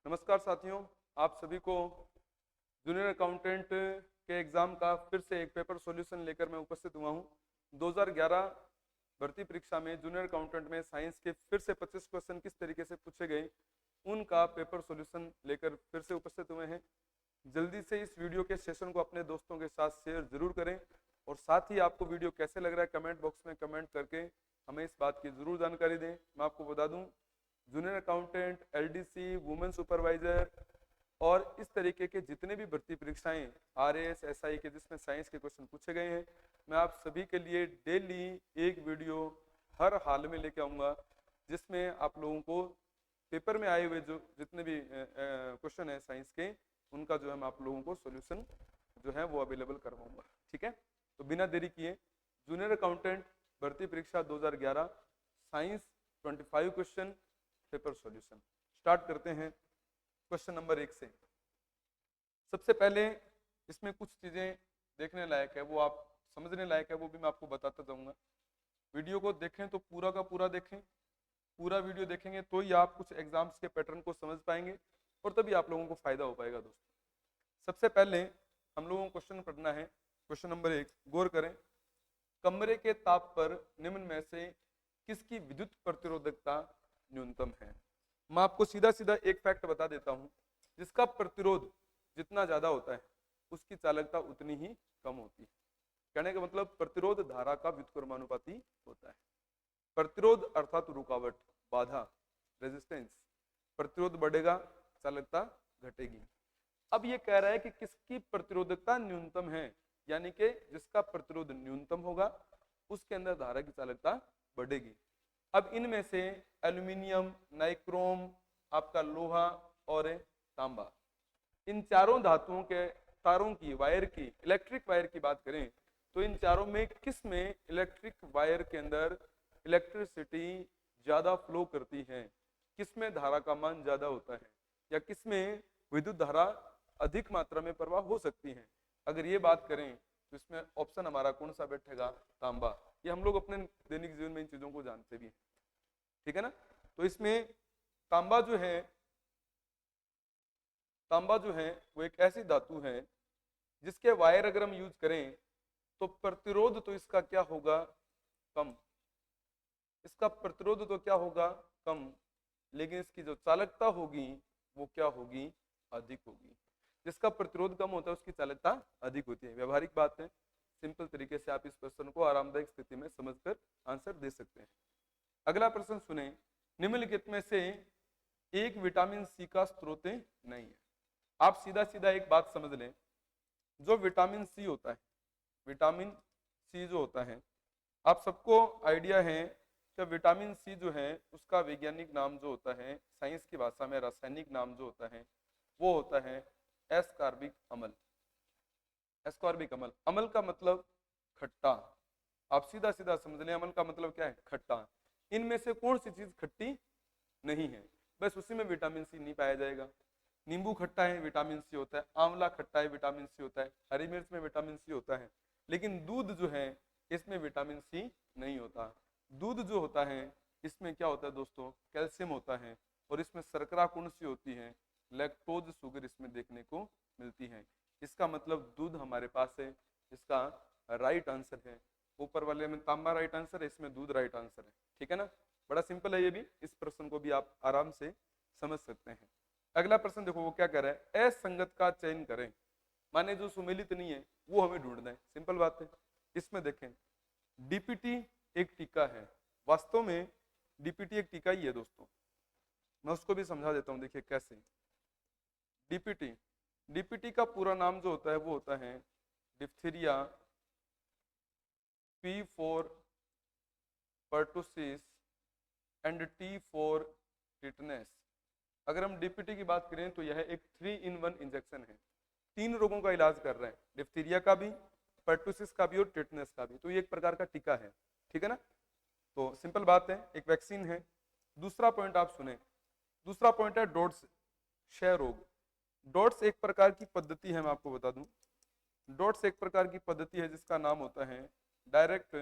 नमस्कार साथियों, आप सभी को जूनियर अकाउंटेंट के एग्जाम का फिर से एक पेपर सॉल्यूशन लेकर मैं उपस्थित हुआ हूं। 2011 भर्ती परीक्षा में जूनियर अकाउंटेंट में साइंस के फिर से 25 क्वेश्चन किस तरीके से पूछे गए उनका पेपर सॉल्यूशन लेकर फिर से उपस्थित हुए हैं। जल्दी से इस वीडियो के सेशन को अपने दोस्तों के साथ शेयर जरूर करें और साथ ही आपको वीडियो कैसे लग रहा है कमेंट बॉक्स में कमेंट करके हमें इस बात की जरूर जानकारी दें। मैं आपको बता दूं, junior accountant, LDC, women supervisor और इस तरीके के जितने भी भर्ती परीक्षाएं आरएएस, एसआई के जिसमें साइंस के क्वेश्चन पूछे गए हैं, मैं आप सभी के लिए डेली एक वीडियो हर हाल में लेके आऊंगा जिसमें आप लोगों को पेपर में आए हुए जो जितने भी क्वेश्चन है साइंस के उनका जो है मैं आप लोगों को सॉल्यूशन जो है वो अवेलेबल करवाऊंगा। ठीक है, तो बिना देरी किए जूनियर अकाउंटेंट भर्ती परीक्षा 2011 science 25 question paper solution start करते हैं। क्वेश्चन नंबर 1 से सबसे पहले इसमें कुछ चीजें देखने लायक है, वो आप समझने लायक है, वो भी मैं आपको बताता जाऊंगा। वीडियो को देखें तो पूरा का पूरा देखें, पूरा वीडियो देखेंगे तो ही आप कुछ एग्जाम्स के पैटर्न को समझ पाएंगे और तभी आप लोगों को फायदा हो पाएगा। दोस्तों, सबसे पहले हम लोगों को क्वेश्चन पढ़ना है। क्वेश्चन नंबर 1, गौर करें। कमरे के ताप पर निम्न में से किसकी विद्युत प्रतिरोधकता न्यूनतम है? मैं आपको सीधा सीधा एक फैक्ट बता देता हूं, जिसका प्रतिरोध जितना ज्यादा होता है उसकी चालकता उतनी ही कम होती है। कहने का मतलब प्रतिरोध धारा का व्युत्क्रमानुपाती होता है। प्रतिरोध अर्थात रुकावट, बाधा, रेजिस्टेंस, प्रतिरोध बढ़ेगा चालकता घटेगी। अब ये कह रहा है कि किसकी प्रतिरोधकता न्यूनतम है, यानी कि जिसका प्रतिरोध न्यूनतम होगा उसके अंदर धारा की चालकता बढ़ेगी। अब इनमें से एल्यूमिनियम, नाइक्रोम, आपका लोहा और तांबा, इन चारों धातुओं के तारों की, वायर की, इलेक्ट्रिक वायर की बात करें तो इन चारों में किस में इलेक्ट्रिक वायर के अंदर इलेक्ट्रिसिटी ज्यादा फ्लो करती है, किसमें धारा का मान ज्यादा होता है या किसमें विद्युत धारा अधिक मात्रा में प्रवाह हो सकती है? अगर ये बात करें तो इसमें ऑप्शन हमारा कौन सा बैठेगा? तांबा। ये हम लोग अपने दैनिक जीवन में इन चीजों को जानते भी हैं, ठीक है ना। तो इसमें तांबा जो है, तांबा जो है वो एक ऐसी धातु है जिसके वायर अगर हम यूज करें तो प्रतिरोध तो इसका क्या होगा? कम। इसका प्रतिरोध तो क्या होगा? कम, लेकिन इसकी जो चालकता होगी वो क्या होगी? अधिक होगी। जिसका प्रतिरोध कम होता है उसकी चालकता अधिक होती है। व्यवहारिक बात है, सिंपल तरीके से आप इस प्रश्न को आरामदायक स्थिति में समझकर आंसर दे सकते हैं। अगला प्रश्न सुने। निम्नलिखित में से एक विटामिन सी का स्रोत नहीं है। आप सीधा सीधा एक बात समझ लें, जो विटामिन सी होता है, विटामिन सी जो होता है, आप सबको आइडिया है कि विटामिन सी जो है उसका वैज्ञानिक नाम जो होता है, साइंस की भाषा में रासायनिक नाम जो होता है वो होता है एस्कॉर्बिक अम्ल। एस्कॉर्बिक अम्ल, अम्ल का मतलब खट्टा। आप सीधा सीधा समझ लें, अम्ल का मतलब क्या है? खट्टा। इनमें से कौन सी चीज खट्टी नहीं है? बस उसी में विटामिन सी नहीं पाया जाएगा। नींबू खट्टा है, विटामिन सी होता है। आंवला खट्टा है, विटामिन सी होता है। हरी मिर्च में विटामिन सी होता है। लेकिन दूध जो है इसमें विटामिन सी नहीं होता। दूध जो होता है इसमें क्या होता है दोस्तों? कैल्शियम होता है और इसमें शर्करा कौन सी होती है? लैक्टोज शुगर इसमें देखने को मिलती है। इसका मतलब दूध हमारे पास है, इसका राइट आंसर है। ऊपर वाले में तांबा राइट आंसर है, इसमें दूध राइट आंसर है। ठीक है ना, बड़ा सिंपल है ये भी। इस प्रश्न को भी आप आराम से समझ सकते हैं। अगला प्रश्न देखो, वो क्या कह रहा है? असंगत का चयन करें, माने जो सुमेलित नहीं है वो हमें ढूंढना है। सिंपल बात है। इसमें देखें, डीपीटी एक टीका है। वास्तव में डीपीटी एक टीका ही है दोस्तों। मैं उसको भी समझा देता हूं, देखिए कैसे। डीपीटी, डीपीटी का पूरा नाम जो होता है वो होता है diphtheria P for pertussis and T for tetanus. अगर हम डीपीटी की बात करें तो यह एक 3-in-1 इंजेक्शन है। 3 रोगों का इलाज कर रहा है, डिप्थीरिया का भी, पर्टुसिस का भी और टिटनेस का भी। तो ये एक प्रकार का टीका है, ठीक है ना। तो सिंपल बात है, एक वैक्सीन है। दूसरा पॉइंट आप सुने, दूसरा पॉइंट है डॉट्स, क्षय रोग। डॉट्स एक प्रकार की पद्धति है, मैं आपको बता दूं। डॉट्स एक प्रकार की पद्धति है जिसका नाम होता है direct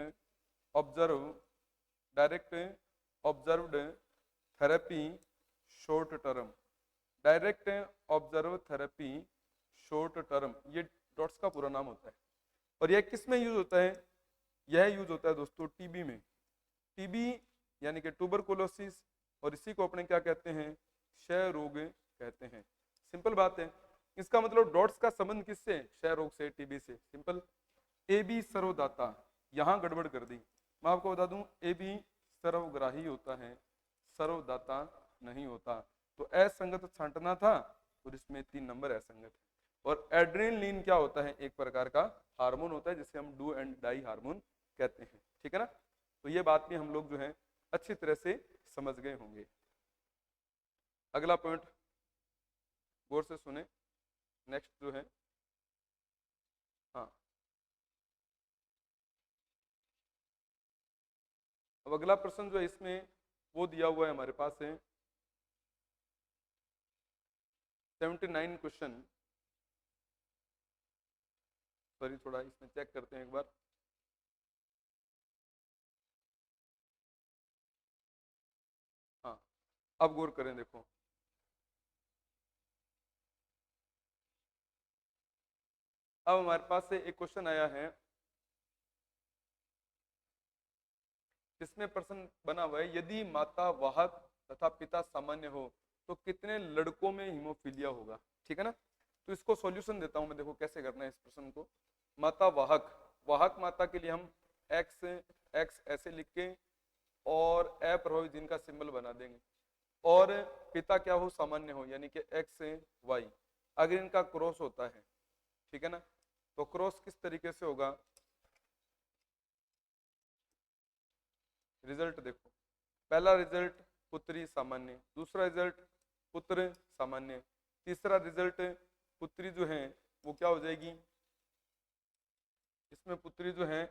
observed therapy short term. Direct observe therapy short term, ये डॉट्स का पूरा नाम होता है। और यह किस में यूज होता है? यह यूज होता है दोस्तों टीबी में। टीबी यानी कि ट्यूबरकुलोसिस, और इसी को अपने क्या कहते हैं? क्षय रोग कहते हैं। सिंपल बात है। इसका मतलब डॉट्स का संबंध किससे? क्षय रोग से, टीबी से। सिंपल। ए बी सर्वदाता, यहां गड़बड़ कर दी। मैं आपको बता दूं ए बी सर्वग्राही होता है, सर्वदाता नहीं होता। तो असंगत छांटना था और इसमें 3 नंबर असंगत है। और एड्रेनलिन क्या होता है? एक प्रकार का हार्मोन होता है जिसे हम डू एंड डाई हार्मोन कहते हैं। ठीक है ना? तो ये बात भी हम लोग जो है अच्छी तरह से समझ गए होंगे। अगला पॉइंट गौर से सुने। नेक्स्ट जो है, हाँ, अब अगला प्रश्न जो है इसमें वो दिया हुआ है हमारे पास है 79 क्वेश्चन। सॉरी, थोड़ा इसमें चेक करते हैं एक बार। हाँ, अब गौर करें, देखो अब हमारे पास से एक क्वेश्चन आया है जिसमें प्रश्न बना हुआ है, यदि माता वाहक तथा पिता सामान्य हो तो कितने लड़कों में हीमोफीलिया होगा? ठीक है ना? तो इसको सॉल्यूशन देता हूं मैं, देखो कैसे करना है इस प्रश्न को। माता वाहक, वाहक माता के लिए हम एक्स एक्स ऐसे लिख के और अप्रभावित जीन का सिंबल बना देंगे। और पिता क्या हो? सामान्य हो, यानी कि एक्स वाई। अगर इनका क्रॉस होता है, ठीक है ना, तो क्रॉस किस तरीके से होगा? रिजल्ट देखो, पहला रिजल्ट पुत्री सामान्य, दूसरा रिजल्ट पुत्र सामान्य, तीसरा रिजल्ट पुत्री जो है वो क्या हो जाएगी? इसमें पुत्री जो है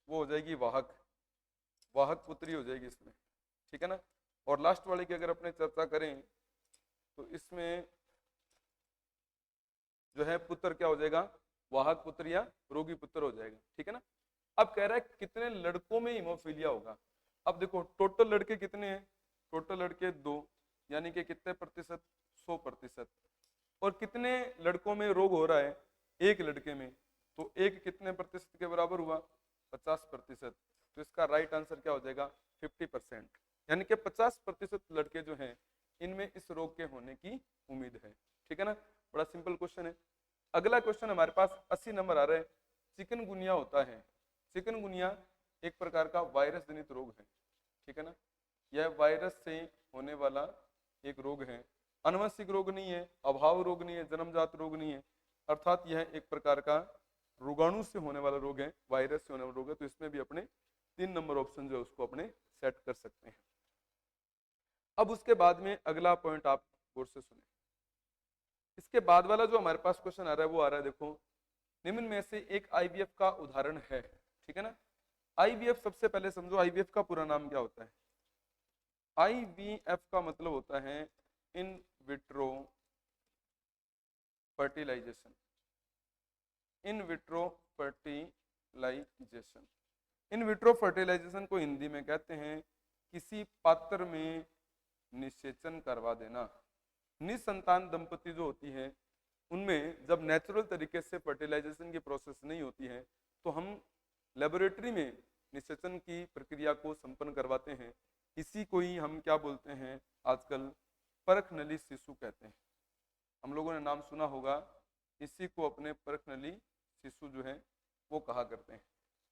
वो हो जाएगी वाहक, वाहक पुत्री हो जाएगी इसमें। ठीक है ना? और लास्ट वाले की अगर अपने चर्चा करें तो इसमें जो है पुत्र क्या हो जाएगा? वाहक पुत्र या रोगी पुत्र हो जाएगा। ठीक है ना? अब कह रहा है कितने लड़कों में हीमोफीलिया होगा। अब देखो टोटल लड़के कितने हैं? टोटल लड़के 2, यानी कि कितने प्रतिशत? 100%। और कितने लड़कों में रोग हो रहा है? एक लड़के में। तो एक कितने प्रतिशत के बराबर हुआ? 50%। तो इसका राइट आंसर क्या हो जाएगा? 50%। यानी कि 50% लड़के जो हैं इनमें इस रोग के होने की उम्मीद है। ठीक है ना? बड़ा सिंपल क्वेश्चन है। अगला क्वेश्चन हमारे पास 80 नंबर आ रहा है। चिकनगुनिया होता है। चिकनगुनिया एक प्रकार का वायरस जनित रोग है। ठीक है ना? यह वायरस से होने वाला एक रोग है, आनुवंशिक रोग नहीं है, अभाव रोग नहीं है, जन्मजात रोग नहीं है, अर्थात यह एक प्रकार का रोगाणु से होने वाला रोग है, वायरस से होने वाला रोग है। तो इसमें भी अपने 3 नंबर ऑप्शन जो है उसको अपने सेट कर सकते हैं। अब उसके बाद में अगला पॉइंट आप गौर से सुने। इसके बाद वाला जो हमारे पास क्वेश्चन आ रहा है वो आ रहा है, देखो निम्न में से एक आईवीएफ का उदाहरण है। ठीक है ना? आईवीएफ सबसे पहले समझो आईवीएफ का पूरा नाम क्या होता है? आईवीएफ का मतलब होता है in vitro fertilisation. In vitro fertilisation, in vitro fertilisation को हिंदी में कहते हैं किसी पात्र में निषेचन करवा देना। निसंतान दंपति जो होती है उनमें जब नेचुरल तरीके से फर्टिलाइजेशन की प्रोसेस नहीं होती है तो हम लेबोरेटरी में निषेचन की प्रक्रिया को संपन्न करवाते हैं। इसी को ही हम क्या बोलते हैं आजकल? परख नली शिशु कहते हैं। हम लोगों ने नाम सुना होगा, इसी को अपने परख नली शिशु जो है वो कहा करते हैं।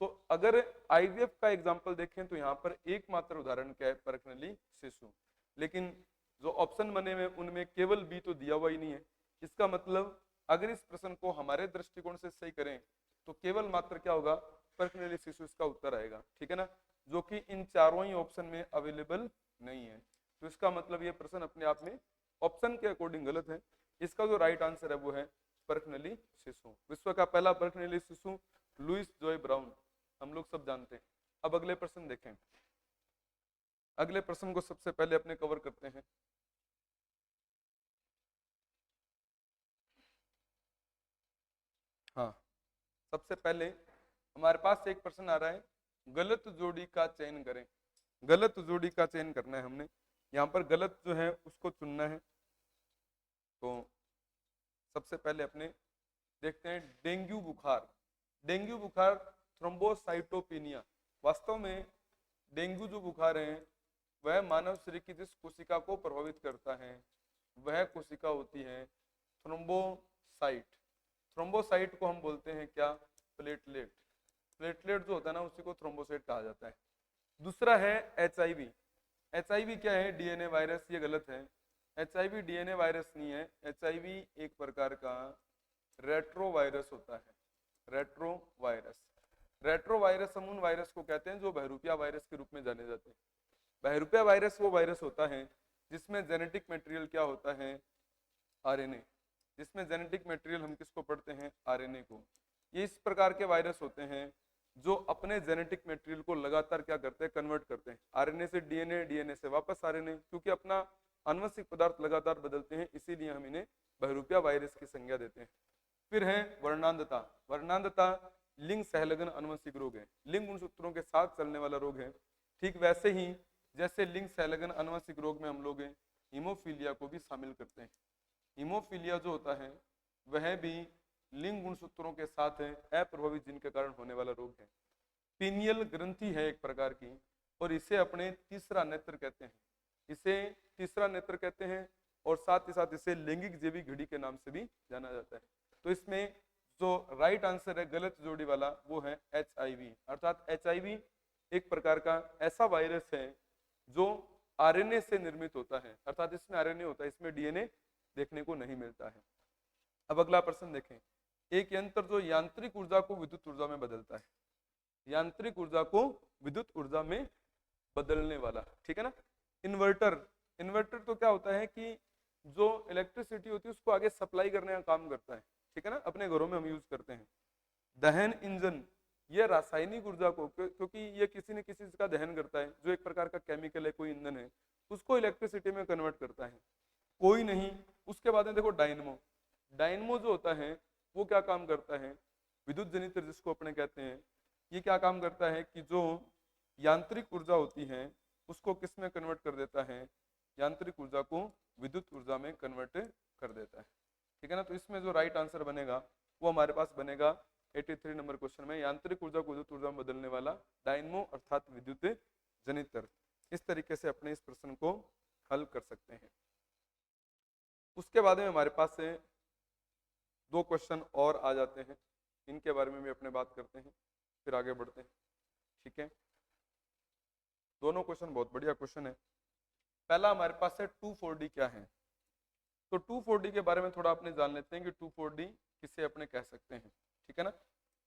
तो अगर आईवीएफ का एग्जाम्पल देखें तो यहाँ पर एकमात्र उदाहरण क्या है? परख नली शिशु। लेकिन जो ऑप्शन बने हुए उनमें केवल बी तो दिया हुआ ही नहीं है। इसका मतलब अगर इस प्रश्न को हमारे दृष्टिकोण से सही करें तो केवल मात्र क्या होगा? परख नली शिशु इसका उत्तर आएगा। ठीक है ना? जो कि इन चारों ही ऑप्शन में अवेलेबल नहीं है। तो इसका मतलब ये प्रश्न अपने आप में ऑप्शन के अकॉर्डिंग गलत है। इसका जो राइट आंसर है वो है परख नली शिशु। विश्व का पहला परख नली शिशु लुइस जॉय ब्राउन, हम लोग सब जानते हैं। अब अगले प्रश्न देखें। अगले प्रश्न को सबसे पहले अपने कवर करते हैं। हाँ, सबसे पहले हमारे पास एक प्रश्न आ रहा है, गलत जोड़ी का चयन करें। गलत जोड़ी का चयन करना है हमने। यहाँ पर गलत जो है उसको चुनना है। तो सबसे पहले अपने देखते हैं डेंगू बुखार। डेंगू बुखार थ्रोम्बोसाइटोपिनिया। वास्तव में डेंगू जो बुखार है वह मानव शरीर की जिस कोशिका को प्रभावित करता है वह कोशिका होती है थ्रोम्बोसाइट। थ्रोम्बोसाइट को हम बोलते हैं क्या? प्लेटलेट। प्लेटलेट जो होता है ना उसी को थ्रोम्बोसाइट कहा जाता है। दूसरा है HIV। HIV क्या है? DNA virus. ये गलत है। HIV डीएनए वायरस नहीं है। HIV एक प्रकार का रेट्रो वायरस होता है। Retro virus. रेट्रो वायरस हम उन वायरस को कहते हैं जो बहरूपिया वायरस के रूप में जाने जाते हैं। बहरूपिया वायरस वो वायरस होता है जिसमें जेनेटिक मटेरियल क्या होता है? RNA। जिसमें जेनेटिक मटेरियल हम किसको पढ़ते हैं? RNA को। ये इस प्रकार के वायरस होते हैं जो अपने जेनेटिक मटेरियल को लगातार क्या करते हैं? कन्वर्ट करते हैं। RNA से DNA, DNA से वापस RNA, क्योंकि अपना आनुवंशिक पदार्थ लगातार बदलते हैं, इसीलिए हम इन्हें बहरूपिया वायरस की संज्ञा देते हैं। फिर है वर्णांधता। वर्णांधता लिंग सहलग्न आनुवंशिक रोग है। लिंग गुणसूत्रों के साथ चलने वाला रोग है। ठीक वैसे ही जैसे लिंग सहलग्न आनुवंशिक रोग में हम लोग हीमोफीलिया को भी शामिल करते हैं। हीमोफीलिया जो होता है वह भी लिंग गुणसूत्रों के साथ अप्रभावित जीन के कारण होने वाला रोग है। पीनियल ग्रंथि है एक प्रकार की, और इसे अपने तीसरा नेत्र कहते हैं। इसे तीसरा नेत्र कहते हैं, और साथ ही साथ इसे लैंगिक जीवी घड़ी के नाम से भी जाना जाता है। तो इसमें जो राइट आंसर है गलत जोड़ी वाला वो है HIV। अर्थात HIV एक प्रकार का ऐसा वायरस है जो RNA से निर्मित होता है। अर्थात इसमें RNA होता है, इसमें DNA देखने को नहीं मिलता है। अब अगला प्रश्न देखें। एक यंत्र जो यांत्रिक ऊर्जा को विद्युत ऊर्जा में बदलता है। यांत्रिक ऊर्जा को विद्युत ऊर्जा में बदलने वाला, ठीक है ना? इन्वर्टर। इन्वर्टर तो क्या होता है कि जो इलेक्ट्रिसिटी होती है उसको आगे सप्लाई करने का काम करता है, ठीक है ना? अपने घरों में हम यूज करते हैं। दहन इंजन, ये रासायनिक ऊर्जा को, क्योंकि ये किसी न किसी का दहन करता है, जो एक प्रकार का केमिकल है, कोई ईंधन है, उसको इलेक्ट्रिसिटी में कन्वर्ट करता है। कोई नहीं। उसके बाद में देखो डायनमो। डायनमो जो होता है वो क्या काम करता है? विद्युत जनित्र जिसको अपने कहते हैं, ये क्या काम करता है कि जो यांत्रिक ऊर्जा होती है उसको किस में कन्वर्ट कर देता है? यांत्रिक ऊर्जा को विद्युत ऊर्जा में कन्वर्ट कर देता है, ठीक है ना? तो इसमें जो राइट आंसर बनेगा वो हमारे पास बनेगा 83 नंबर क्वेश्चन में, यांत्रिक ऊर्जा को विद्युत ऊर्जा में बदलने वाला डायनमो अर्थात विद्युत जनित्र। इस तरीके से अपने इस प्रश्न को हल कर सकते हैं। उसके बाद में हमारे पास से 2 क्वेश्चन और आ जाते हैं, इनके बारे में भी अपने बात करते हैं, फिर आगे बढ़ते हैं, ठीक है? दोनों क्वेश्चन बहुत बढ़िया क्वेश्चन है। पहला हमारे पास है 2,4-D क्या है। तो 2,4-D के बारे में थोड़ा अपने जान लेते हैं कि 2,4-D किसे अपने कह सकते हैं, ठीक है ना?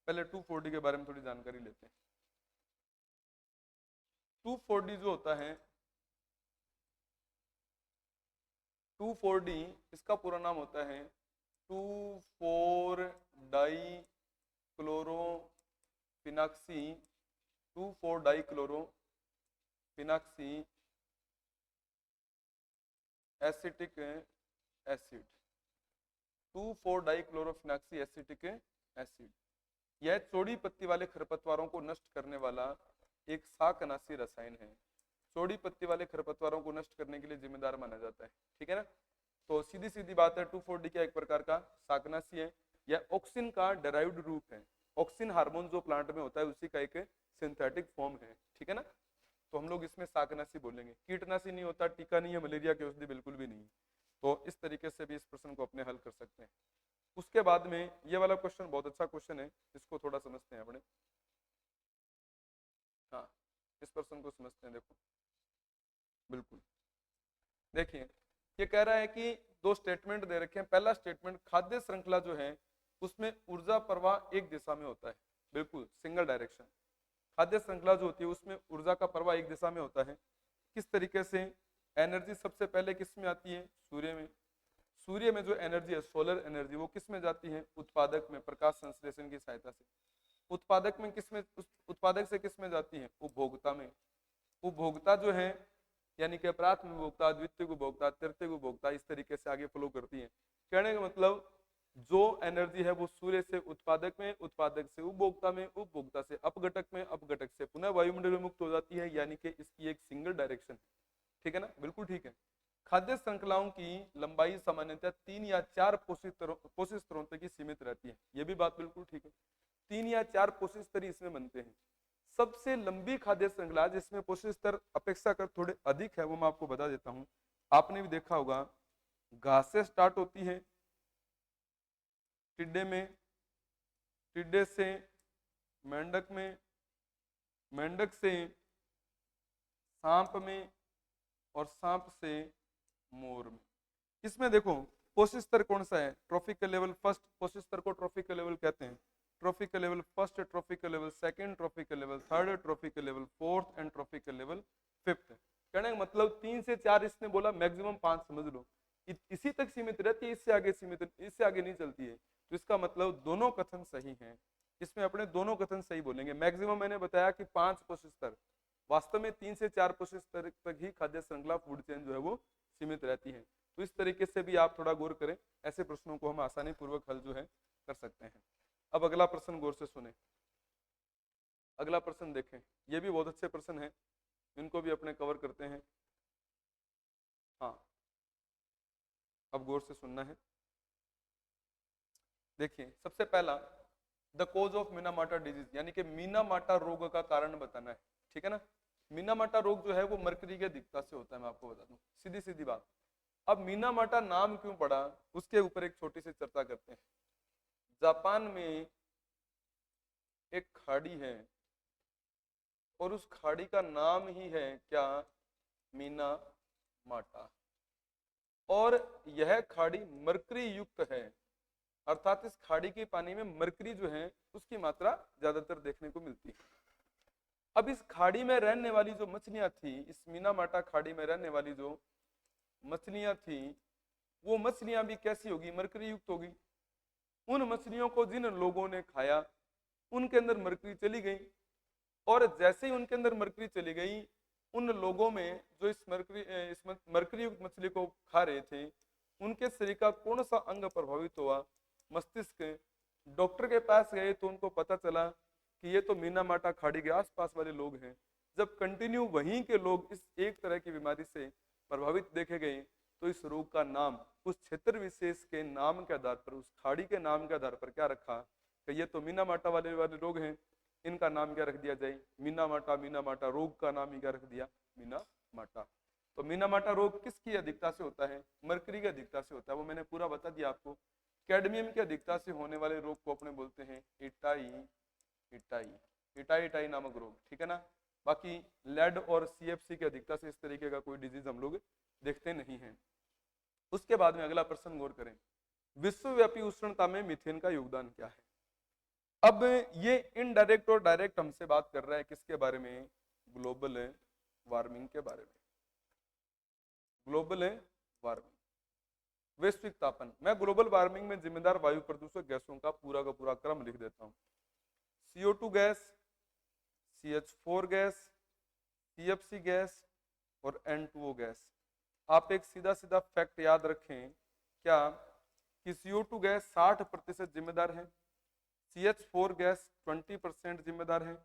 पहले 2,4-D के बारे में थोड़ी जानकारी लेते हैं। 2,4-D जो होता है, 2,4-D इसका पूरा नाम होता है 2,4-डाइक्लोरोफिनाक्सी 2,4-डाइक्लोरोफिनाक्सी एसिटिक एसिड। 2,4-डाइक्लोरोफिनाक्सी एसिटिक एसिड, यह चौड़ी पत्ती वाले खरपतवारों को नष्ट करने वाला एक शाकनाशी रसायन है। चौड़ी पत्ती वाले खरपतवारों को नष्ट करने के लिए जिम्मेदार माना जाता है, ठीक है ना? तो सीधी सीधी बात है 2,4-D का एक प्रकार का शाकनाशी है। यह ऑक्सिन का डेराइव्ड रूप है। ऑक्सिन हार्मोन जो प्लांट में होता है उसी का एक सिंथेटिक फॉर्म है, ठीक है ना? तो हम लोग इसमें शाकनाशी बोलेंगे। कीटनाशी नहीं होता, टीका नहीं है, मलेरिया की औषधि बिल्कुल भी नहीं। तो इस तरीके से भी इस प्रश्न को अपने हल कर सकते हैं। उसके बाद में ये वाला क्वेश्चन बहुत अच्छा क्वेश्चन है, इसको थोड़ा समझते हैं अपने। हाँ, इस प्रश्न को समझते हैं। देखो बिल्कुल देखिए, ये कह रहा है कि 2 स्टेटमेंट दे रखे हैं। पहला स्टेटमेंट, खाद्य श्रृंखला जो है उसमें ऊर्जा प्रवाह एक दिशा में होता है, बिल्कुल सिंगल डायरेक्शन। खाद्य श्रृंखला जो होती है उसमें ऊर्जा का प्रवाह एक दिशा में होता है। किस तरीके से? एनर्जी सबसे पहले किस में आती है? सूर्य में। सूर्य में जो एनर्जी है, सोलर एनर्जी, वो किस में जाती है? उत्पादक में, प्रकाश संश्लेषण की सहायता से। उत्पादक में किस में, उत्पादक से किस में जाती है? उपभोक्ता में। उपभोक्ता जो है यानी कि प्राथमिक उपभोक्ता, द्वितीय उपभोक्ता, तृतीय उपभोक्ता, इस तरीके से आगे फ्लो करती है। कहने का मतलब जो एनर्जी है वो सूर्य से उत्पादक में, उत्पादक से उपभोक्ता में, उपभोक्ता से अपघटक में, अपघटक से पुनः वायुमंडल में मुक्त हो जाती है, यानी कि इसकी एक सिंगल डायरेक्शन है, ठीक है ना? बिल्कुल ठीक है। खाद्य श्रृंखलाओं की लंबाई सामान्यतः 3 या 4 पोषक स्तरों तक ही सीमित रहती है। यह भी बात बिल्कुल ठीक है, 3 या 4 पोषक स्तर इसमें बनते हैं। सबसे लंबी खाद्य श्रृंखला जिसमें पोषक स्तर अपेक्षाकृत थोड़े अधिक है वो मैं आपको बता देता हूं। आपने भी देखा होगा, घास से स्टार्ट होती है, टिड्डे में, टिड्डे से मेंढक में, मेंढक से सांप में, और सांप से मोर में। इसमें देखो पोषक स्तर कौन सा है, ट्रॉफिकल लेवल फर्स्ट। पोषक स्तर को ट्रॉफिकल लेवल कहते हैं। Tropical level first, tropical level second, tropical level third, tropical level fourth and tropical level fifth. कहने का मतलब 3 से 4 इसने बोला, मैक्सिमम 5 समझ लो, इसी तक सीमित रहती है, इससे आगे सीमित, इससे आगे नहीं चलती है। तो इसका मतलब दोनों कथन सही हैं, इसमें अपने दोनों कथन सही बोलेंगे। मैक्सिमम मैंने बताया कि 5 पोषक स्तर, वास्तव में 3 से 4 पोषक स्तर तक ही खाद्य श्रृंखला फूड चेन जो है वो सीमित रहती है। तो इस तरीके से भी आप थोड़ा गौर करें, ऐसे प्रश्नों को हम आसानी पूर्वक हल जो है कर सकते हैं। अब अगला प्रश्न गौर से सुने, अगला प्रश्न देखें, ये भी बहुत अच्छे प्रश्न हैं, इनको भी अपने कवर करते हैं। हाँ, अब गौर से सुनना है। देखिए सबसे पहला, the cause of Minamata disease, यानी कि मीनामाटा रोग का कारण बताना है, ठीक है ना। मीनामाटा रोग जो है वो मरकरी के अधिकता से होता है, मैं आपको बता दूं, सीधी सीधी बात। अब मीनामाटा नाम क्यों पड़ा, उसके ऊपर एक छोटी सी चर्चा करते हैं। जापान में एक खाड़ी है और उस खाड़ी का नाम ही है क्या, मीनामाटा, और यह खाड़ी मरकरी युक्त है, अर्थात इस खाड़ी के पानी में मरकरी जो है उसकी मात्रा ज्यादातर देखने को मिलती है। अब इस खाड़ी में रहने वाली जो मछलियां थी, इस मीनामाटा खाड़ी में रहने वाली जो मछलियां थी, वो मछलियां भी कैसी होगी, मरकरी युक्त होगी। उन मछलियों को जिन लोगों ने खाया उनके अंदर मरकरी चली गई, और जैसे ही उनके अंदर मरकरी चली गई, उन लोगों में जो इस मरकरी युक्त मछली को खा रहे थे, उनके शरीर का कौन सा अंग प्रभावित हुआ, मस्तिष्क। डॉक्टर के पास गए तो उनको पता चला कि ये तो मीनामाटा खाड़ी के आसपास वाले लोग हैं। जब कंटिन्यू वहीं के लोग इस एक तरह की बीमारी से प्रभावित देखे गए, तो इस रोग का नाम उस क्षेत्र विशेष के नाम के आधार पर, उस खाड़ी के नाम के आधार पर क्या रखा कि ये तो मीनामाटा वाले रोग हैं, इनका नाम क्या रख दिया जाए, मीनामाटा। मीनामाटा रोग का नाम ही क्या रख दिया, मीनामाटा। तो मीनामाटा रोग किसकी अधिकता से होता है, मरकरी की अधिकता से होता है, वो मैंने पूरा बता दिया आपको। कैडमियम की अधिकता से होने वाले रोग को अपने बोलते हैं इटाई नामक रोग, ठीक है ना। बाकी लेड और सीएफसी की अधिकता से इस तरीके का कोई डिजीज हम लोग देखते नहीं हैं। उसके बाद में अगला प्रश्न गौर करें, विश्वव्यापी उष्णता में मीथेन का योगदान क्या है। अब ये इनडायरेक्ट और डायरेक्ट हमसे बात कर रहा है किसके बारे में, ग्लोबल वार्मिंग के बारे में। ग्लोबल वार्मिंग, वैश्विक तापन। मैं ग्लोबल वार्मिंग में जिम्मेदार वायु प्रदूषक गैसों का पूरा क्रम लिख देता हूं। CO2 gas, CH4 gas, CFC gas और N2O गैस। आप एक सीधा सीधा फैक्ट याद रखें क्या, कि CO2 गैस 60% जिम्मेदार है, CH4 गैस 20% जिम्मेदार है,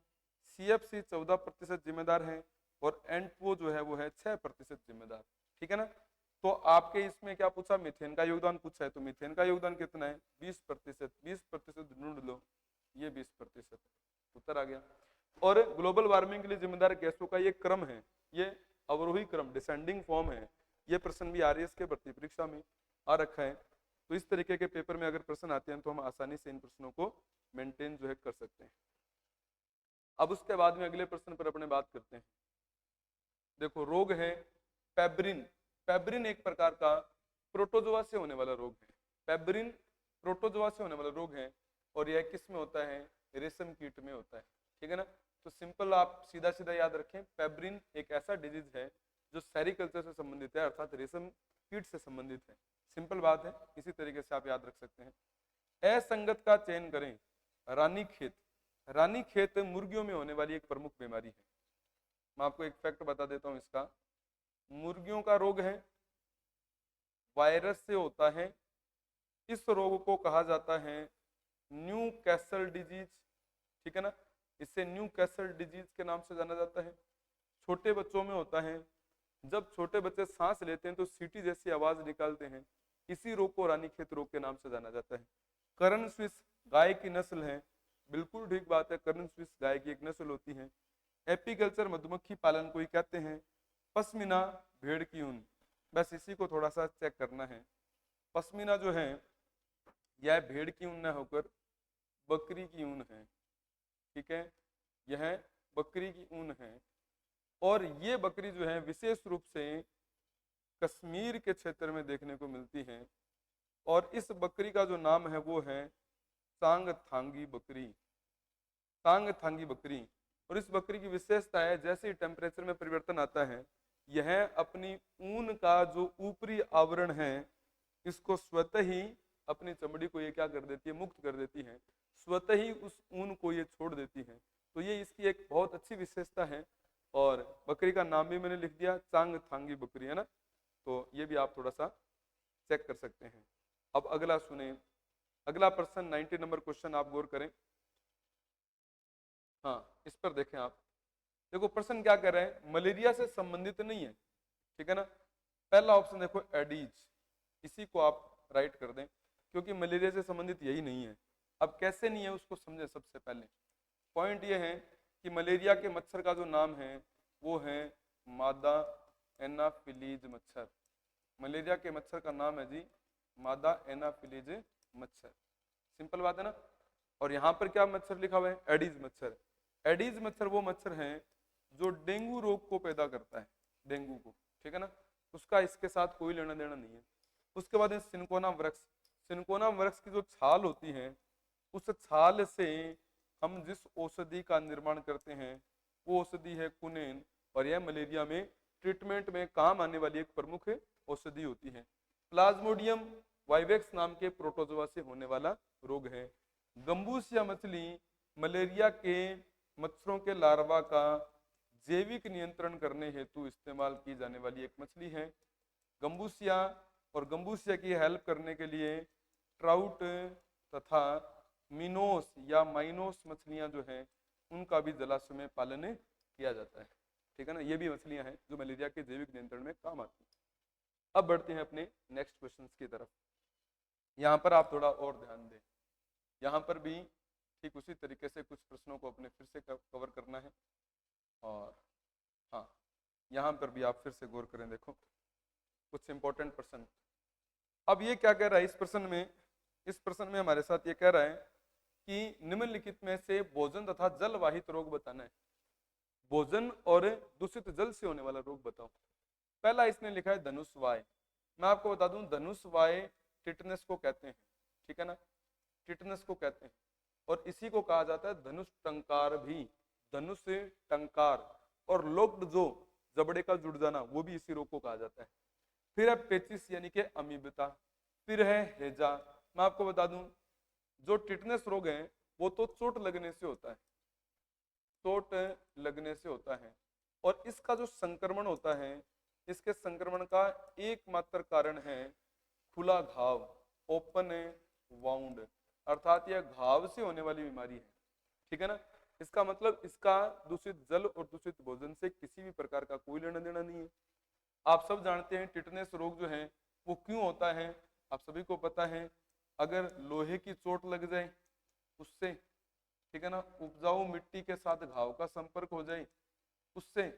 CFC 14% जिम्मेदार है, और N2O जो है वो है 6% जिम्मेदार, ठीक है ना। तो आपके इसमें क्या पूछा, मीथेन का योगदान पूछा है, तो मीथेन का योगदान कितना है, 20%। 20% ढूंढ लो, ये 20% उत्तर आ गया। और ग्लोबल वार्मिंग के लिए जिम्मेदार गैसों का ये क्रम है, ये अवरोही क्रम, डिसेंडिंग फॉर्म है। ये प्रश्न भी आरएएस के भर्ती परीक्षा में आ रखा है। तो इस तरीके के पेपर में अगर प्रश्न आते हैं तो हम आसानी से इन प्रश्नों को मेंटेन जो है कर सकते हैं। अब उसके बाद में अगले प्रश्न पर अपने बात करते हैं। देखो रोग है पेब्रिन। पेब्रिन एक प्रकार का प्रोटोजोआ से होने वाला रोग है। पेब्रिन प्रोटोजोआ से होने वाला रोग है, और यह किस में होता है, रेशम कीट में होता है, ठीक है ना। तो सिंपल आप सीधा सीधा याद रखें, पेब्रिन एक ऐसा डिजीज है जो सेरिकल्चर से संबंधित है, अर्थात रेशम कीट से संबंधित है। सिंपल बात है, इसी तरीके से आप याद रख सकते हैं। असंगत का चयन करें। रानीखेत। रानीखेत मुर्गियों में होने वाली एक प्रमुख बीमारी है। मैं आपको एक फैक्ट बता देता हूं इसका। मुर्गियों का रोग है, वायरस से होता है। इस रोग को कहा जाता है न्यू कैसल डिजीज, ठीक है ना। इसे न्यू कैसल डिजीज के नाम से जाना जाता है। छोटे बच्चों में होता है, जब छोटे बच्चे सांस लेते हैं तो सीटी जैसी आवाज निकालते हैं, इसी रोग को रानीखेत रोग के नाम से जाना जाता है। कर्ण स्विस गाय की नस्ल है, बिल्कुल ठीक बात है, कर्ण स्विस गाय की एक नस्ल होती है। एपीकल्चर मधुमक्खी पालन को ही कहते हैं। पश्मीना भेड़ की ऊन, बस इसी को थोड़ा सा चेक करना है। पश्मीना जो है यह भेड़ की ऊन न होकर बकरी की ऊन है, ठीक है, यह बकरी की ऊन है। और ये बकरी जो है विशेष रूप से कश्मीर के क्षेत्र में देखने को मिलती है। और इस बकरी का जो नाम है वो है चांगथांगी बकरी, चांगथांगी बकरी। और इस बकरी की विशेषता है जैसे ही टेम्परेचर में परिवर्तन आता है, यह अपनी ऊन का जो ऊपरी आवरण है इसको स्वतः ही अपनी चमड़ी को ये क्या कर देती है, मुक्त कर देती है, स्वतः ही उस ऊन को ये छोड़ देती है। तो ये इसकी एक बहुत अच्छी विशेषता है। और बकरी का नाम भी मैंने लिख दिया, चांगथांगी बकरी, है ना। तो ये भी आप थोड़ा सा चेक कर सकते हैं। अब अगला सुने, अगला प्रश्न 90 नंबर क्वेश्चन आप गौर करें। हाँ, इस पर देखें आप, देखो प्रश्न क्या कह रहे हैं, मलेरिया से संबंधित नहीं है, ठीक है ना। पहला ऑप्शन देखो एडीज, इसी को आप राइट कर दें क्योंकि मलेरिया से संबंधित यही नहीं है। अब कैसे नहीं है उसको समझे। सबसे पहले पॉइंट ये है कि मलेरिया के मच्छर का जो नाम है वो है मादा एनाफिलीज मच्छर। मलेरिया के मच्छर का नाम है जी मादा एनाफिलीज मच्छर, सिंपल बात है ना। और यहाँ पर क्या मच्छर लिखा हुआ है, एडीज मच्छर। एडीज मच्छर वो मच्छर है जो डेंगू रोग को पैदा करता है, डेंगू को, ठीक है ना। उसका इसके साथ कोई लेना देना नहीं है। उसके बाद है सिनकोना वृक्ष। सिनकोना वृक्ष की जो छाल होती है उस छाल से हम जिस औषधि का निर्माण करते हैं वो औषधि है कुनेन। और यह मलेरिया में ट्रीटमेंट में काम आने वाली एक प्रमुख औषधि होती है। प्लाज्मोडियम वाइवेक्स नाम के प्रोटोजोआ से होने वाला रोग है। गंबूसिया मछली मलेरिया के मच्छरों के लार्वा का जैविक नियंत्रण करने हेतु इस्तेमाल की जाने वाली एक मछली है गंबूसिया। और गंबूसिया की हेल्प करने के लिए ट्राउट तथा मिनोस या माइनोस मछलियां जो हैं उनका भी जलाशय में पालन किया जाता है, ठीक है ना। ये भी मछलियां हैं जो मलेरिया के जैविक नियंत्रण में काम आती हैं। अब बढ़ते हैं अपने नेक्स्ट क्वेश्चंस की तरफ। यहाँ पर आप थोड़ा और ध्यान दें, यहाँ पर भी ठीक उसी तरीके से कुछ प्रश्नों को अपने फिर से कवर करना है। और हाँ, यहाँ पर भी आप फिर से गौर करें, देखो कुछ इंपॉर्टेंट प्रश्न। अब ये क्या कह रहा है इस प्रश्न में हमारे साथ ये कह रहा है कि निम्नलिखित में से भोजन तथा जल वाहित रोग बताना है। भोजन और दूषित जल से होने वाला रोग बताओ। पहला इसने लिखा है धनुषवाय। मैं आपको बता दूं धनुषवाय टिटनेस को कहते हैं, ठीक है ना, टिटनेस को कहते हैं। और इसी को कहा जाता है धनुष टंकार भी, धनुष टंकार। और लोक्ड जो जबड़े का जुड़ जाना वो भी इसी रोग को कहा जाता है। फिर है पेचिस यानी कि अमीबता। फिर है हेजा। मैं आपको बता दूं जो टिटनेस रोग है वो तो चोट लगने से होता है, चोट लगने से होता है। और इसका जो संक्रमण होता है, इसके संक्रमण का एकमात्र कारण है खुला घाव, ओपन वाउंड, अर्थात यह घाव से होने वाली बीमारी है, ठीक है ना। इसका मतलब इसका दूषित जल और दूषित भोजन से किसी भी प्रकार का कोई लेना देना नहीं है। आप सब जानते हैं टिटनेस रोग जो है वो क्यों होता है, आप सभी को पता है। अगर लोहे की चोट लग जाए उससे, ठीक है ना, उपजाऊ मिट्टी के साथ घाव का संपर्क हो जाए उससे,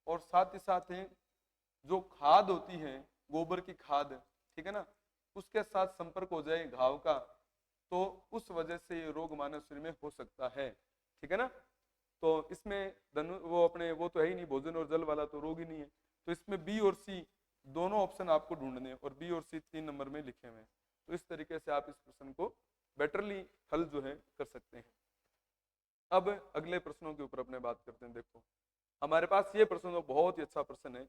और साथ ही साथ जो खाद होती है गोबर की खाद, ठीक है ना, उसके साथ संपर्क हो जाए घाव का, तो उस वजह से ये रोग मानव शरीर में हो सकता है, ठीक है ना। तो इसमें वो तो है ही नहीं, भोजन और जल वाला तो रोग ही नहीं है। तो इसमें बी और सी दोनों ऑप्शन आपको ढूंढने, और बी और सी 3 नंबर में लिखे हुए हैं। तो इस तरीके से आप इस प्रश्न को बेटरली हल जो है कर सकते हैं। अब अगले प्रश्नों के ऊपर अपने बात करते हैं। देखो हमारे पास ये प्रश्न तो बहुत ही अच्छा प्रश्न है,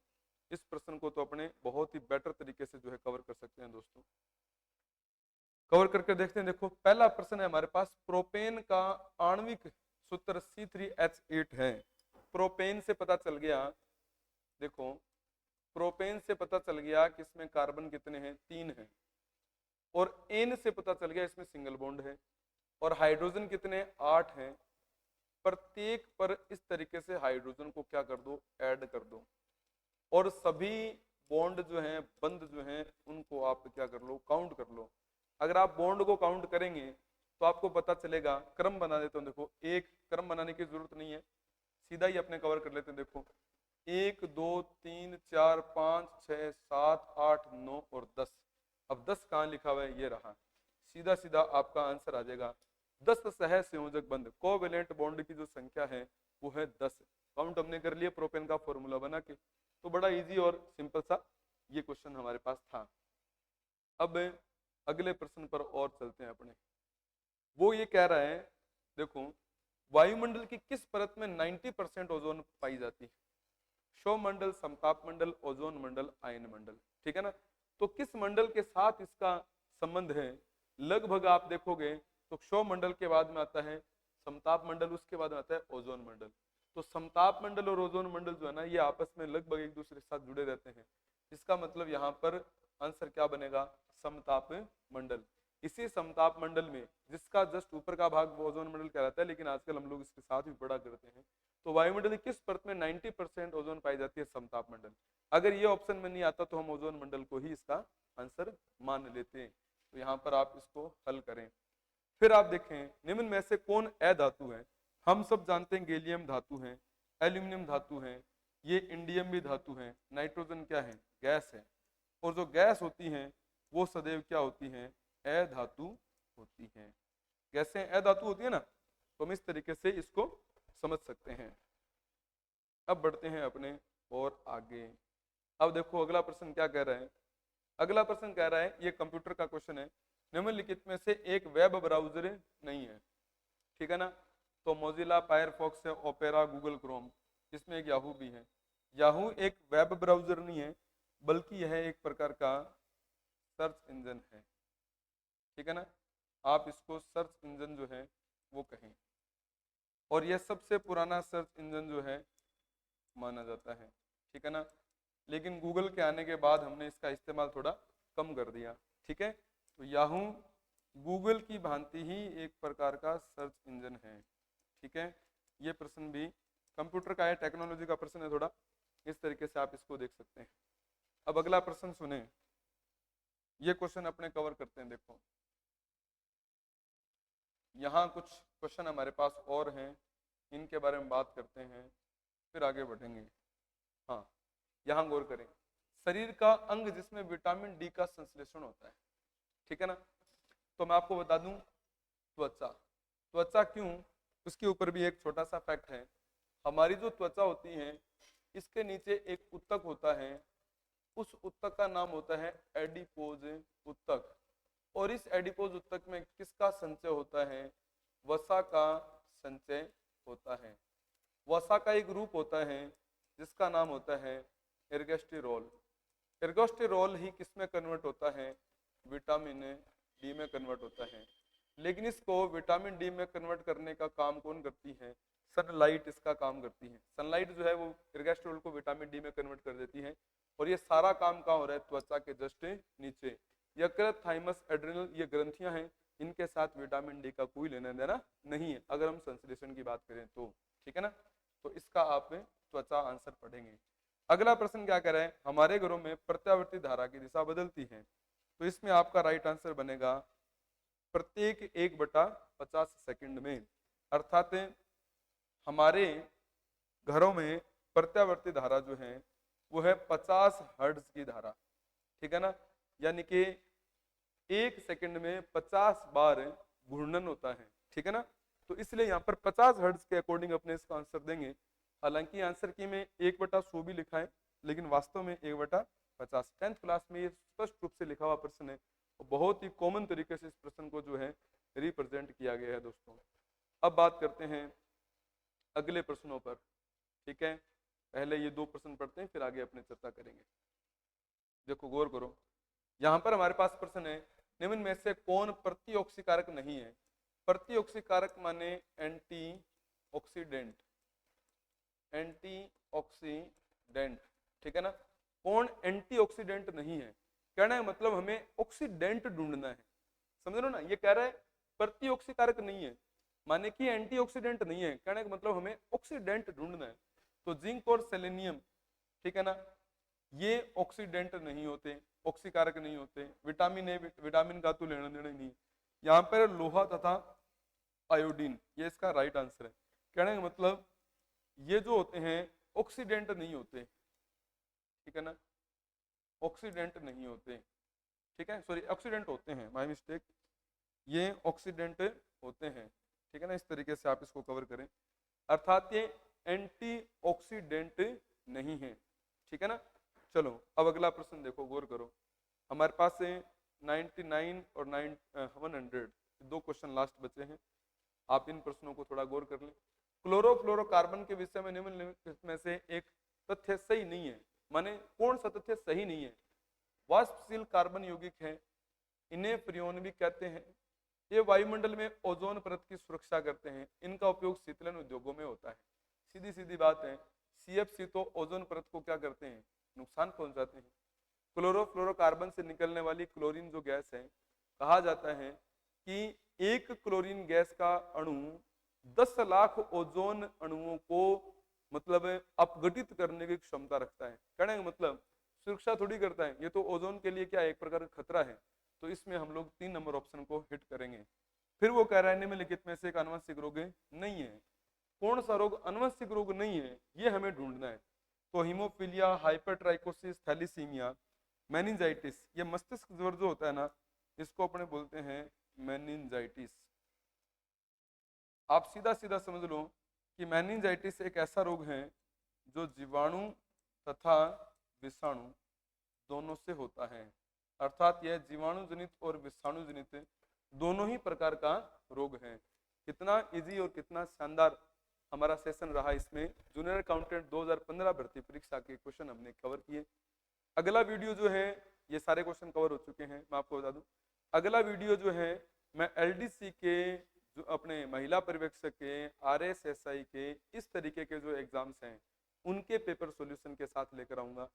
इस प्रश्न को तो अपने बहुत ही बेटर तरीके से जो है कवर कर सकते हैं दोस्तों। कवर करके देखते हैं। देखो पहला प्रश्न है हमारे पास, प्रोपेन का आणविक सूत्र C3H8 है। प्रोपेन से पता चल गया, देखो प्रोपेन से पता चल गया कि इसमें कार्बन कितने हैं, 3 हैं। और एन से पता चल गया इसमें सिंगल बॉन्ड है। और हाइड्रोजन कितने, 8 हैं। प्रत्येक पर इस तरीके से हाइड्रोजन को क्या कर दो, ऐड कर दो। और सभी बॉन्ड जो हैं, बंद जो हैं, उनको आप क्या कर लो, काउंट कर लो। अगर आप बॉन्ड को काउंट करेंगे तो आपको पता चलेगा, क्रम बना देता हूँ, देखो एक क्रम बनाने की जरूरत नहीं है, सीधा ही अपने कवर कर लेते हैं। देखो 1 2 3 4 5 6 7 8 9 और 10। अब 10 कहाँ लिखा हुआ है, ये रहा, सीधा सीधा आपका आंसर आ जाएगा 10 सह संयोजक बंध, कोवेलेंट बॉन्ड की जो संख्या है वो है 10। काउंट हमने कर लिया प्रोपेन का फॉर्मूला बना के। तो बड़ा इजी और सिंपल सा ये क्वेश्चन हमारे पास था। अब अगले प्रश्न पर और चलते हैं अपने। वो ये कह रहा है, देखो वायुमंडल की किस परत में 90% ओजोन पाई जाती है? क्षोभ मंडल, समताप मंडल, ओजोन मंडल, आयन मंडल। ठीक है ना। तो किस मंडल के साथ इसका संबंध है? लगभग आप देखोगे तो क्षोभ मंडल के बाद में आता है समताप मंडल, उसके बाद में आता है ओजोन मंडल। तो समताप मंडल और ओजोन मंडल जो है ना, ये आपस में लगभग एक दूसरे के साथ जुड़े रहते हैं। इसका मतलब यहाँ पर आंसर क्या बनेगा? समताप मंडल। इसी समताप मंडल में जिसका जस्ट ऊपर का भाग ओजोन मंडल कहलाता है, लेकिन आजकल हम लोग इसके साथ भी बड़ा करते हैं। तो वायुमंडल की किस परत में 90% ओजोन पाई जाती है? समताप मंडल। अगर ये ऑप्शन में नहीं आता तो हम ओजोन मंडल को ही इसका आंसर मान लेते हैं। तो यहाँ पर आप इसको हल करें। फिर आप देखें निम्न में से कौन अधातु है? हम सब जानते हैं गैलियम धातु है, एल्यूमिनियम धातु है, ये इंडियम भी धातु है, नाइट्रोजन क्या है? गैस है। और जो गैस होती हैं वो सदैव क्या होती हैं? अधातु होती हैं। गैसें अधातु होती है ना, तो हम इस तरीके से इसको समझ सकते हैं। अब बढ़ते हैं अपने और आगे। अब देखो अगला प्रश्न क्या कह रहा है। अगला प्रश्न कह रहा है, ये कंप्यूटर का क्वेश्चन है, निम्नलिखित में से एक वेब ब्राउजर नहीं है। ठीक है ना। तो मोजिला, फायरफॉक्स है, ओपेरा, गूगल क्रोम, इसमें एक याहू भी है। याहू एक वेब ब्राउजर नहीं है, बल्कि यह एक प्रकार का सर्च इंजन है। ठीक है ना। आप इसको सर्च इंजन जो है वो कहें, और यह सबसे पुराना सर्च इंजन जो है माना जाता है। ठीक है ना। लेकिन गूगल के आने के बाद हमने इसका इस्तेमाल थोड़ा कम कर दिया। ठीक है। तो याहू गूगल की भांति ही एक प्रकार का सर्च इंजन है। ठीक है। ये प्रश्न भी कंप्यूटर का है, टेक्नोलॉजी का प्रश्न है थोड़ा, इस तरीके से आप इसको देख सकते हैं। अब अगला प्रश्न सुने, ये क्वेश्चन अपने कवर करते हैं। देखो यहाँ कुछ क्वेश्चन हमारे पास और हैं, इनके बारे में बात करते हैं, फिर आगे बढ़ेंगे। हाँ, यहाँ गौर करें, शरीर का अंग जिसमें विटामिन डी का संश्लेषण होता है। ठीक है ना। तो मैं आपको बता दूं, त्वचा। त्वचा क्यों, उसके ऊपर भी एक छोटा सा फैक्ट है। हमारी जो त्वचा होती है, इसके नीचे एक उत्तक होता है, उस उत्तक का नाम होता है एडिपोज उत्तक। और इस एडिपोज उत्तक में किसका संचय होता है? वसा का संचय होता है। वसा का एक रूप होता है जिसका नाम होता है एर्गेस्टेरोल। एर्गेस्टेरोल ही किसमें कन्वर्ट होता है? विटामिन डी में कन्वर्ट होता है। लेकिन इसको विटामिन डी में कन्वर्ट करने का काम कौन करती है? सनलाइट इसका काम करती है। सनलाइट जो है वो एर्गेस्टेरोल को विटामिन डी में कन्वर्ट कर देती है। और ये सारा काम कहाँ हो रहा है? त्वचा के जस्ट नीचे। यकृत, थाइमस, एड्रिनल, ये ग्रंथियां हैं, इनके साथ विटामिन डी का कोई लेना देना नहीं है, अगर हम संश्लेषण की बात करें तो। ठीक है ना। तो इसका आप त्वचा आंसर पढ़ेंगे। अगला प्रश्न क्या कह रहा है, हमारे घरों में प्रत्यावर्ती धारा की दिशा बदलती है। तो इसमें आपका राइट आंसर बनेगा प्रत्येक 1/50 सेकंड में। अर्थात हमारे घरों में प्रत्यावर्ती धारा जो है वो है 50 हर्ट्ज की धारा। ठीक है ना। यानी कि 1 सेकंड में 50 बार घूर्णन होता है। ठीक है ना। तो इसलिए यहाँ पर 50 हर्ट्ज के अकॉर्डिंग अपने इसका आंसर देंगे। हालांकि आंसर की में 1/100 भी लिखा है, लेकिन वास्तव में 1/50। 10th क्लास में ये स्पष्ट रूप से लिखा हुआ प्रश्न है, और बहुत ही कॉमन तरीके से इस प्रश्न को जो है रिप्रेजेंट किया गया है दोस्तों। अब बात करते हैं अगले प्रश्नों पर। ठीक है। पहले ये 2 प्रश्न पढ़ते हैं, फिर आगे अपने चर्चा करेंगे। देखो गौर करो, यहाँ पर हमारे पास प्रश्न है, निम्न में से कौन प्रतिऑक्सीकारक नहीं है? प्रतिऑक्सीकारक माने एंटी ऑक्सीडेंट। एंटीऑक्सीडेंट। ठीक है ना। कौन एंटीऑक्सीडेंट नहीं है? कहना है मतलब हमें ऑक्सीडेंट ढूंढना है। समझ लो ना, ये कह रहा है प्रतिऑक्सीकारक नहीं है, माने कि एंटीऑक्सीडेंट नहीं है, कहने का मतलब हमें ऑक्सीडेंट ढूंढना है। तो जिंक और सेलेनियम, ठीक है ना, ये ऑक्सीडेंट नहीं होते, ऑक्सीकारक नहीं होते। विटामिन ए, विटामिन का तो लेना देना ही नहीं। यहाँ पर लोहा तथा आयोडीन, ये इसका राइट आंसर है। कहने का मतलब ये जो होते हैं ऑक्सीडेंट नहीं होते, ठीक है ना, ऑक्सीडेंट नहीं होते, ठीक है, सॉरी ऑक्सीडेंट होते हैं, माय मिस्टेक, ये ऑक्सीडेंट होते हैं, ठीक है ना। इस तरीके से आप इसको कवर करें, अर्थात ये एंटीऑक्सीडेंट नहीं है, ठीक है ना। चलो अब अगला प्रश्न देखो, गौर करो। हमारे पास से 99 और 100 दो क्वेश्चन लास्ट बचे हैं। आप इन प्रश्नों को थोड़ा गौर कर लें। क्लोरोफ्लोरोकार्बन के विषय में निम्नलिखित में से एक तथ्य सही नहीं है, माने कौन सा तथ्य सही नहीं है? वाष्पशील कार्बन यौगिक है, इन्हें फ्रियोन भी कहते हैं, ये वायुमंडल में ओजोन परत की सुरक्षा करते हैं, इनका उपयोग शीतलन उद्योगों में होता है। सीधी सीधी बात है, CFC तो ओजोन परत को क्या करते हैं? नुकसान पहुंचाते हैं। क्लोरोफ्लोरोकार्बन से निकलने वाली क्लोरीन जो गैस है, कहा जाता है कि एक क्लोरीन गैस का अणु 10 लाख ओजोन अणुओं को मतलब अपघटित करने की क्षमता रखता है। कहने का मतलब सुरक्षा थोड़ी करता है, ये तो ओजोन के लिए क्या एक प्रकार का खतरा है। तो इसमें हम लोग 3 नंबर ऑप्शन को हिट करेंगे। फिर वो कह रहा है निम्नलिखित में से एक आनुवंशिक रोग नहीं है। कौन सा रोग आनुवंशिक रोग नहीं है, ये हमें ढूंढना है। तो हीमोफीलिया, हाइपरट्राइकोसिस, थैलीसीमिया, मेनिंजाइटिस, ये मस्तिष्क ज्वर जो होता है ना, इसको अपने बोलते हैं मेनिंजाइटिस। आप सीधा सीधा समझ लो कि मेनिंजाइटिस एक ऐसा रोग है जो जीवाणु तथा विषाणु दोनों से होता है, अर्थात यह जीवाणु जनित और विषाणु जनित दोनों ही प्रकार का रोग है। कितना इजी और कितना शानदार हमारा सेशन रहा। इसमें जूनियर अकाउंटेंट 2015 भर्ती परीक्षा के क्वेश्चन हमने कवर किए। अगला वीडियो जो है, ये सारे क्वेश्चन कवर हो चुके हैं, मैं आपको बता दूं। अगला वीडियो जो है मैं LDC के जो अपने महिला पर्यवेक्षक के, RSSI के, इस तरीके के जो एग्जाम्स हैं उनके पेपर सॉल्यूशन के साथ लेकर आऊंगा।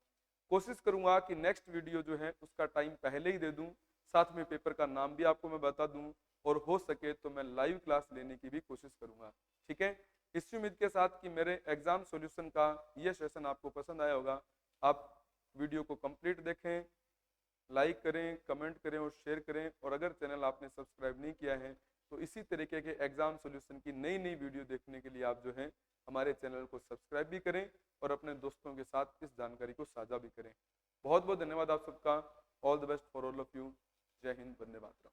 कोशिश करूंगा कि नेक्स्ट वीडियो जो है उसका टाइम पहले ही दे दूं, साथ में पेपर का नाम भी आपको मैं बता दूं, और हो सके तो मैं लाइव क्लास लेने की भी कोशिश करूंगा, ठीक है। इस उम्मीद के साथ कि मेरे एग्जाम सॉल्यूशन का ये सेशन आपको पसंद आया होगा। आप वीडियो को कंप्लीट देखें, लाइक करें, कमेंट करें और शेयर करें, और अगर चैनल आपने सब्सक्राइब नहीं किया है तो इसी तरीके के एग्जाम सॉल्यूशन की नई नई वीडियो देखने के लिए आप जो है हमारे चैनल को सब्सक्राइब भी करें और अपने दोस्तों के साथ इस जानकारी को साझा भी करें। बहुत बहुत धन्यवाद आप सबका। All the best for all of you. जय हिंद, वंदे मातरम।